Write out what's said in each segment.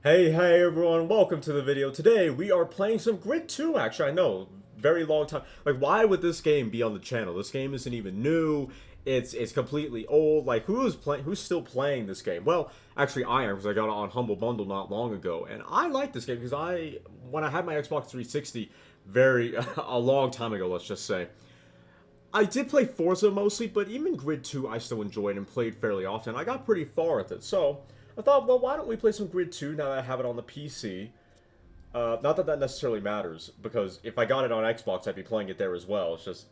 Hey everyone, welcome to the video. Today we are playing some Grid 2 actually. I know, very long time. Like, why would this game be on the channel? This game isn't even new. It's completely old. Like, who's still playing this game? Well, actually I am, because I got it on Humble Bundle not long ago. And I like this game because when I had my Xbox 360 a long time ago, let's just say, I did play Forza mostly, but even Grid 2 I still enjoyed and played fairly often. I got pretty far with it, so I thought, well, why don't we play some Grid 2 now that I have it on the PC? Not that that necessarily matters, because if I got it on Xbox, I'd be playing it there as well. It's just,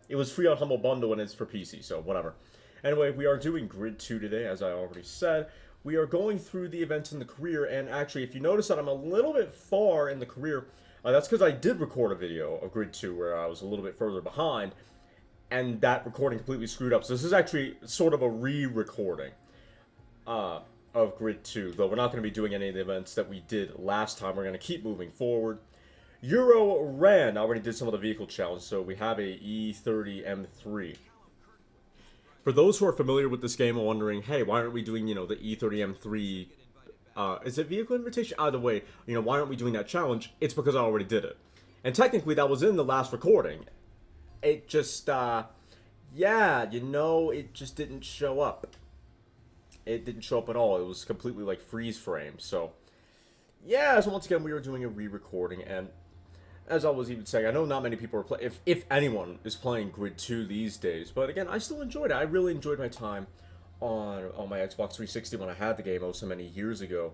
it was free on Humble Bundle and it's for PC, so whatever. Anyway, we are doing Grid 2 today, as I already said. We are going through the events in the career, and actually, if you notice that I'm a little bit far in the career, that's because I did record a video of Grid 2 where I was a little bit further behind, and that recording completely screwed up. So this is actually sort of a re-recording of Grid 2, though we're not going to be doing any of the events that we did last time. We're going to keep moving forward. Euro Ran, I already did some of the vehicle challenges, so we have a E30 M3. For those who are familiar with this game and wondering, hey, why aren't we doing, the E30 M3, is it vehicle invitation? Either way, why aren't we doing that challenge? It's because I already did it. And technically that was in the last recording. It just, it just didn't show up. It didn't show up at all. It was completely, like, freeze frame. So, yeah, so once again, we were doing a re-recording, and as I was even saying, I know not many people are playing, if anyone is playing Grid 2 these days, but again, I still enjoyed it. I really enjoyed my time on my Xbox 360 when I had the game so many years ago.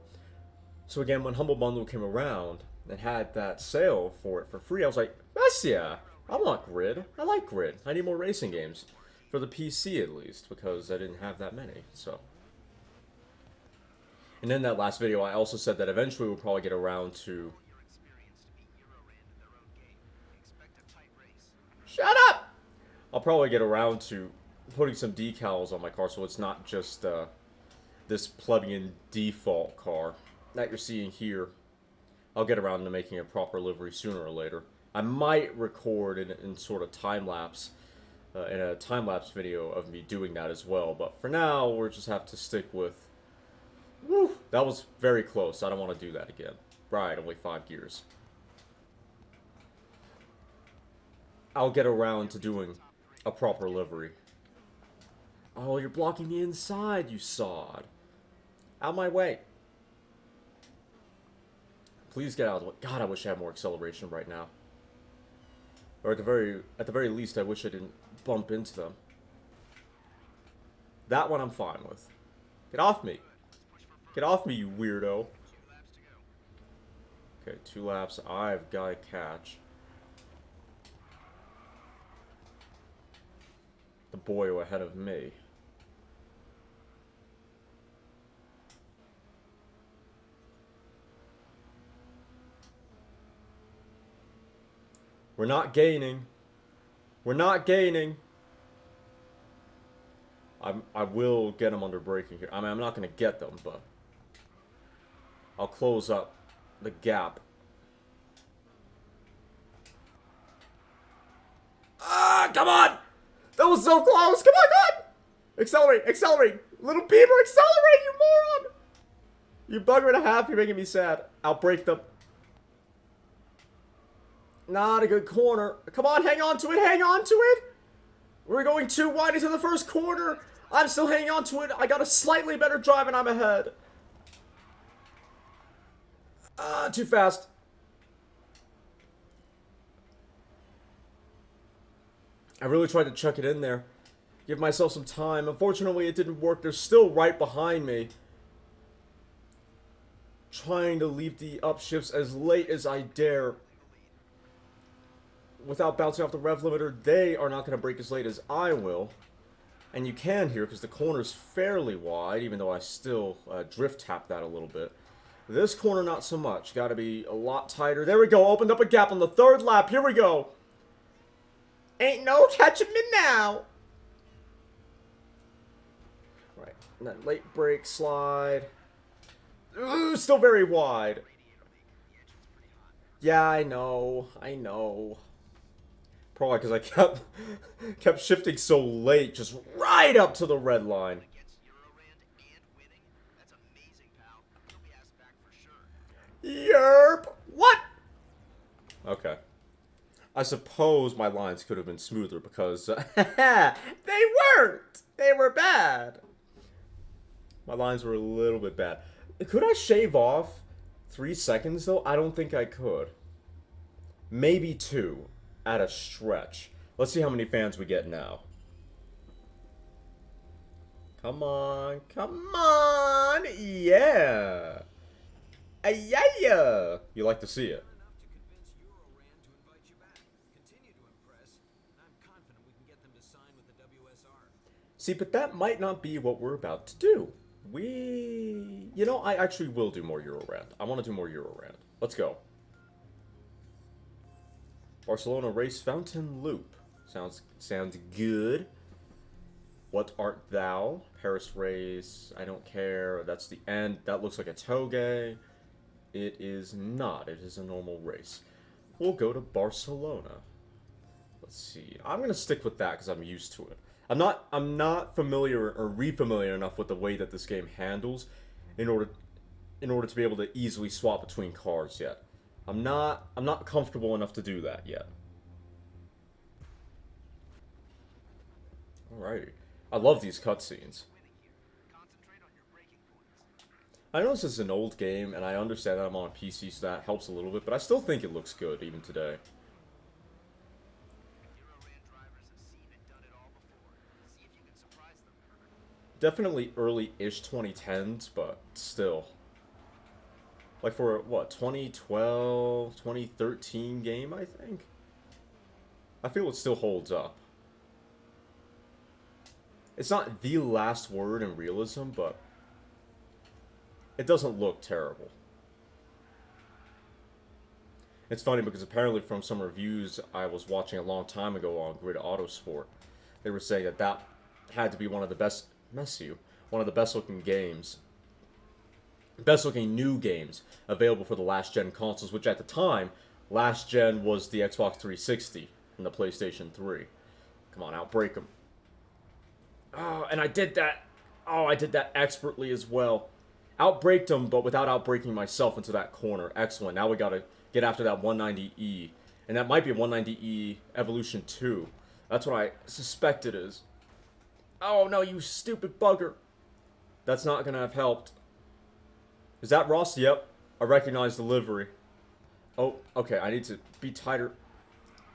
So again, when Humble Bundle came around and had that sale for it for free, I was like, that's yeah. I want Grid. I like Grid. I need more racing games. For the PC, at least, because I didn't have that many, so. And in that last video, I also said that eventually we'll probably get around to... Shut up! I'll probably get around to putting some decals on my car, so it's not just, this plug-in default car that you're seeing here. I'll get around to making a proper livery sooner or later. I might record in sort of time-lapse, in a time-lapse video of me doing that as well. But for now, we'll just have to stick with... Woo! That was very close. I don't want to do that again. Right, only 5 gears. I'll get around to doing a proper livery. Oh, you're blocking the inside, you sod. Out my way. Please get out of the way. God, I wish I had more acceleration right now. Or at the very least, I wish I didn't bump into them. That one I'm fine with. Get off me. Get off me, you weirdo. Okay, 2 laps. I've got to catch the boy ahead of me. We're not gaining. We're not gaining. I will get them under braking here. I mean, I'm not going to get them, but I'll close up the gap. Ah, come on! That was so close! Come on, come on! Accelerate, accelerate! Little beaver, accelerate, you moron! You bugger and a half, you're making me sad. I'll break them. Not a good corner. Come on, hang on to it, hang on to it! We're going too wide into the first corner. I'm still hanging on to it. I got a slightly better drive and I'm ahead. Too fast. I really tried to chuck it in there. Give myself some time. Unfortunately, it didn't work. They're still right behind me. Trying to leave the upshifts as late as I dare. Without bouncing off the rev limiter, they are not going to brake as late as I will. And you can here, because the corner's fairly wide, even though I still drift tap that a little bit. This corner, not so much. Got to be a lot tighter. There we go. Opened up a gap on the 3rd lap. Here we go. Ain't no catching me now. Right. And that late brake slide. Ooh, still very wide. Yeah, I know. I know. Probably because I kept shifting so late, just right up to the red line. Yerp! What? Okay. I suppose my lines could have been smoother because they weren't. They were bad. My lines were a little bit bad. Could I shave off 3 seconds though? I don't think I could. Maybe 2 at a stretch. Let's see how many fans we get now. Come on, come on, yeah. Yeah. You like to see it. See, but that might not be what we're about to do. You know, I actually will do more Euro Rant. I want to do more Euro Rant. Let's go. Barcelona race fountain loop. Sounds good. What art thou? Paris race. I don't care. That's the end. That looks like a toge. It is not. It is a normal race. We'll go to Barcelona. Let's see. I'm gonna stick with that because I'm used to it. I'm not familiar or re-familiar enough with the way that this game handles in order to be able to easily swap between cars yet. I'm not comfortable enough to do that yet. Alrighty. I love these cutscenes. I know this is an old game, and I understand that I'm on a PC, so that helps a little bit, but I still think it looks good, even today. Definitely early-ish 2010s, but still. Like for, what, 2012, 2013 game, I think? I feel it still holds up. It's not the last word in realism, but it doesn't look terrible. It's funny because apparently from some reviews I was watching a long time ago on Grid Autosport, they were saying that that had to be one of the best, one of the best looking games, best looking new games available for the last gen consoles, which at the time, last gen was the Xbox 360 and the PlayStation 3. Come on, outbreak them. Oh, and I did that. Oh, I did that expertly as well. Outbraked him, but without outbreaking myself into that corner. Excellent. Now we gotta get after that 190E. And that might be a 190E Evolution 2. That's what I suspect it is. Oh, no, you stupid bugger. That's not gonna have helped. Is that Ross? Yep. I recognize the livery. Oh, okay. I need to be tighter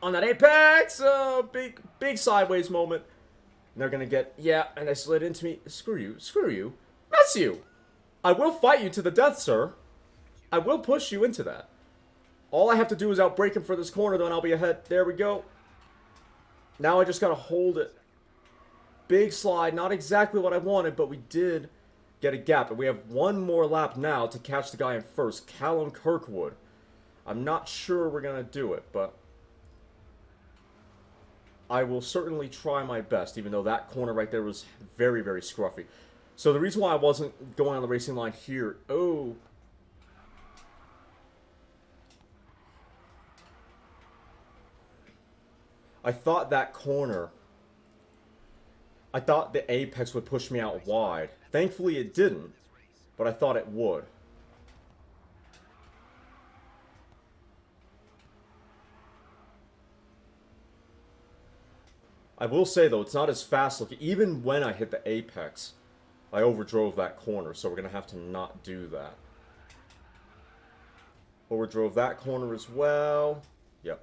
on that apex. Oh, big sideways moment. And they're gonna get, yeah, and they slid into me. Screw you. Screw you. That's you. I will fight you to the death, sir. I will push you into that. All I have to do is outbreak him for this corner, though, and I'll be ahead. There we go. Now I just gotta hold it. Big slide. Not exactly what I wanted, but we did get a gap. And we have one more lap now to catch the guy in first, Callum Kirkwood. I'm not sure we're gonna do it, but I will certainly try my best, even though that corner right there was very, very scruffy. So the reason why I wasn't going on the racing line here... Oh. I thought that corner... I thought the apex would push me out wide. Thankfully it didn't, but I thought it would. I will say, though, it's not as fast looking. Even when I hit the apex, I overdrove that corner, so we're going to have to not do that. Overdrove that corner as well. Yep.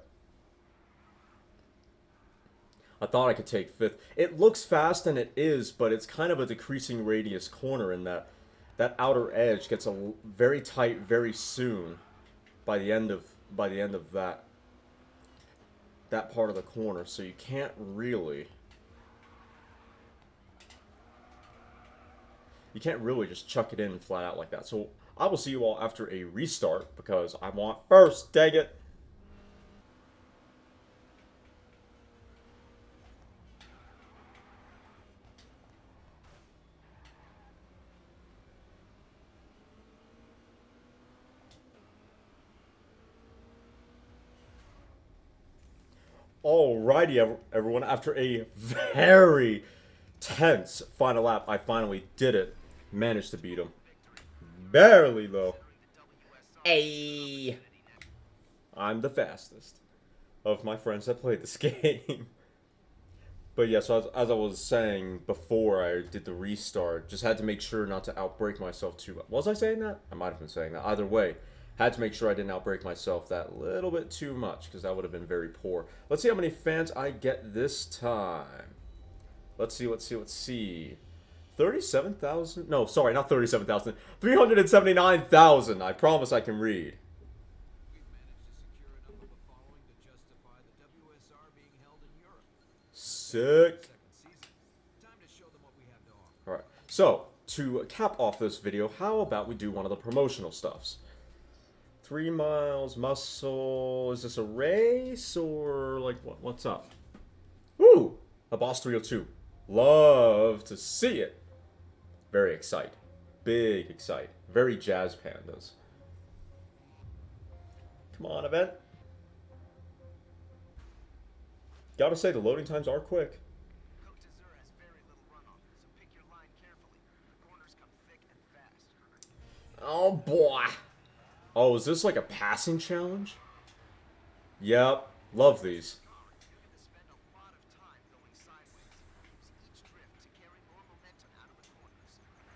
I thought I could take fifth. It looks fast, and it is, but it's kind of a decreasing radius corner in that that outer edge gets a very tight very soon by the end of that part of the corner, so you can't really just chuck it in flat out like that. So I will see you all after a restart because I want first, dang it. Alrighty, everyone. After a very tense final lap, I finally did it. Managed to beat him. Barely, though. Hey, I'm the fastest of my friends that play this game. But yeah, so as I was saying before I did the restart, just had to make sure not to outbreak myself too much. Was I saying that? I might have been saying that. Either way, had to make sure I didn't outbreak myself that little bit too much, because that would have been very poor. Let's see how many fans I get this time. Let's see, let's see, let's see. 37,000? No, sorry, not 37,000. 379,000. I promise I can read. Sick. Alright, so, to cap off this video, how about we do one of the promotional stuffs? 3 miles, muscle... Is this a race, or, like, what's up? Woo! A Boss 302. Love to see it. Very excited. Big excite. Very Jazz Pandas. Come on, event. Gotta say, the loading times are quick. Oh boy. Oh, is this like a passing challenge? Yep. Love these.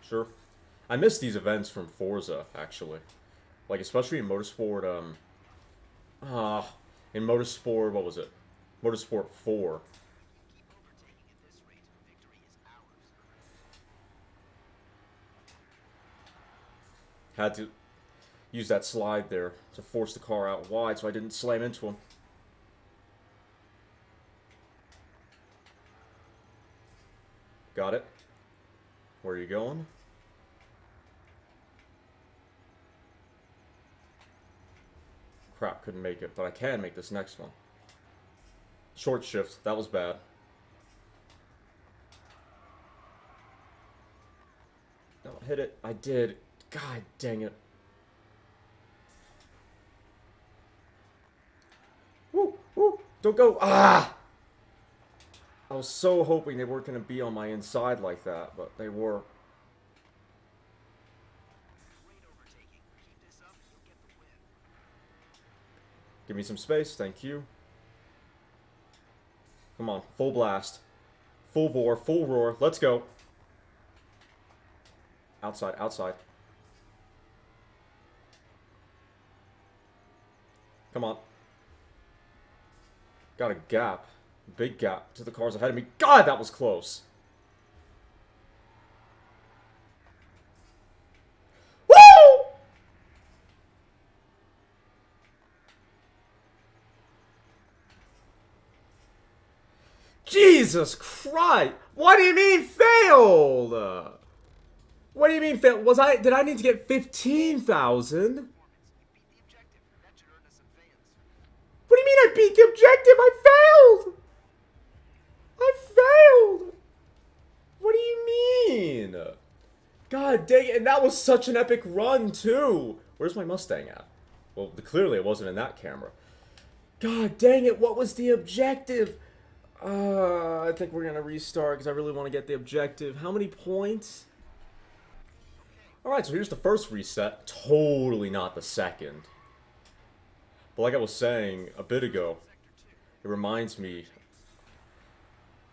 Sure. I miss these events from Forza, actually. Like, especially in Motorsport, in Motorsport, what was it? Motorsport 4. Had to use that slide there to force the car out wide so I didn't slam into him. Got it. Where are you going? Crap, couldn't make it, but I can make this next one. Short shift, that was bad. No, hit it. I did. God dang it. Woo, woo, don't go. Ah! I was so hoping they weren't going to be on my inside like that, but they were. Give me some space, thank you. Come on, full blast. Full bore, full roar, let's go. Outside, outside. Come on. Got a gap. Big gap to the cars ahead of me. God, that was close. Woo! Jesus Christ! What do you mean failed? What do you mean failed? Did I need to get 15,000? What do you mean I beat the objective? I failed! I failed! What do you mean? God dang it, and that was such an epic run, too. Where's my Mustang at? Well, clearly it wasn't in that camera. God dang it, what was the objective? I think we're gonna restart because I really want to get the objective. How many points? Alright, so here's the first reset. Totally not the second. But like I was saying a bit ago, it reminds me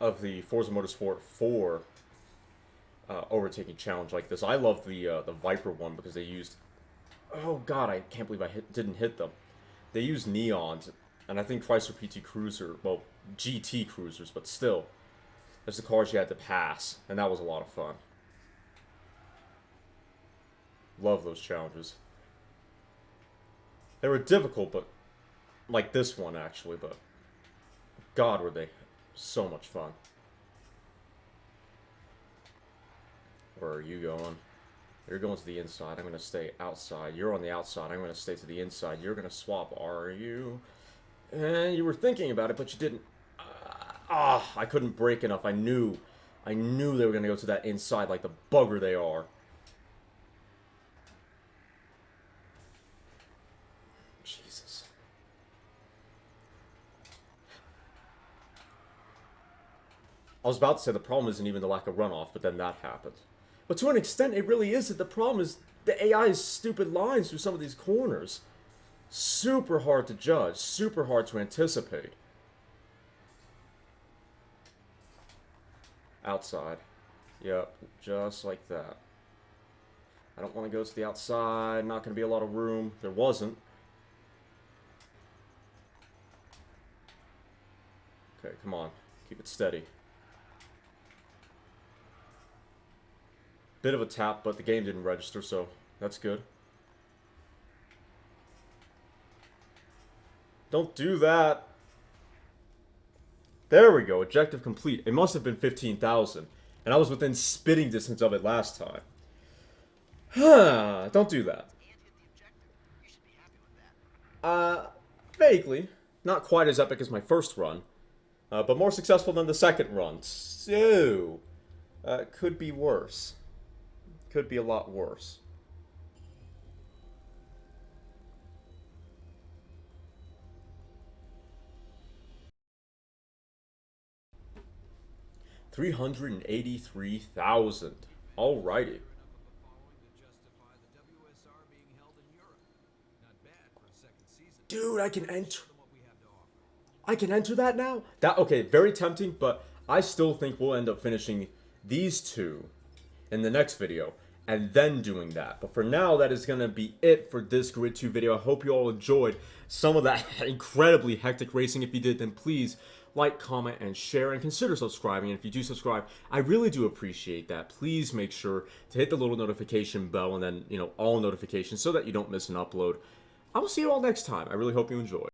of the Forza Motorsport 4 overtaking challenge like this. I love the Viper one because they used... Oh god, I can't believe I didn't hit them. They used neons, and I think Chrysler PT Cruiser, well, GT Cruisers, but still, that's the cars you had to pass, and that was a lot of fun. Love those challenges. They were difficult, but like this one actually, but god were they so much fun. Where are you going? You're going to the inside. I'm going to stay outside. You're on the outside. I'm going to stay to the inside. You're going to swap, are you? And you were thinking about it, but you didn't. I couldn't brake enough. I knew they were going to go to that inside like the bugger they are. Jesus. I was about to say the problem isn't even the lack of runoff, but then that happened. But to an extent, it really isn't. The problem is the AI's stupid lines through some of these corners. Super hard to judge, super hard to anticipate. Outside. Yep, just like that. I don't want to go to the outside, not going to be a lot of room. There wasn't. Okay, come on. Keep it steady. Bit of a tap, but the game didn't register, so that's good. Don't do that. There we go. Objective complete. It must have been 15,000. And I was within spitting distance of it last time. Don't do that. Vaguely. Not quite as epic as my first run. But more successful than the second run. So, could be worse. Could be a lot worse. $383,000. Alrighty. Dude, I can enter that now? Okay, very tempting, but I still think we'll end up finishing these two in the next video and then doing that. But for now, that is going to be it for this Grid 2 video. I hope you all enjoyed some of that incredibly hectic racing. If you did, then please like, comment, and share, and consider subscribing. And if you do subscribe, I really do appreciate that. Please make sure to hit the little notification bell and then, all notifications so that you don't miss an upload. I will see you all next time. I really hope you enjoy.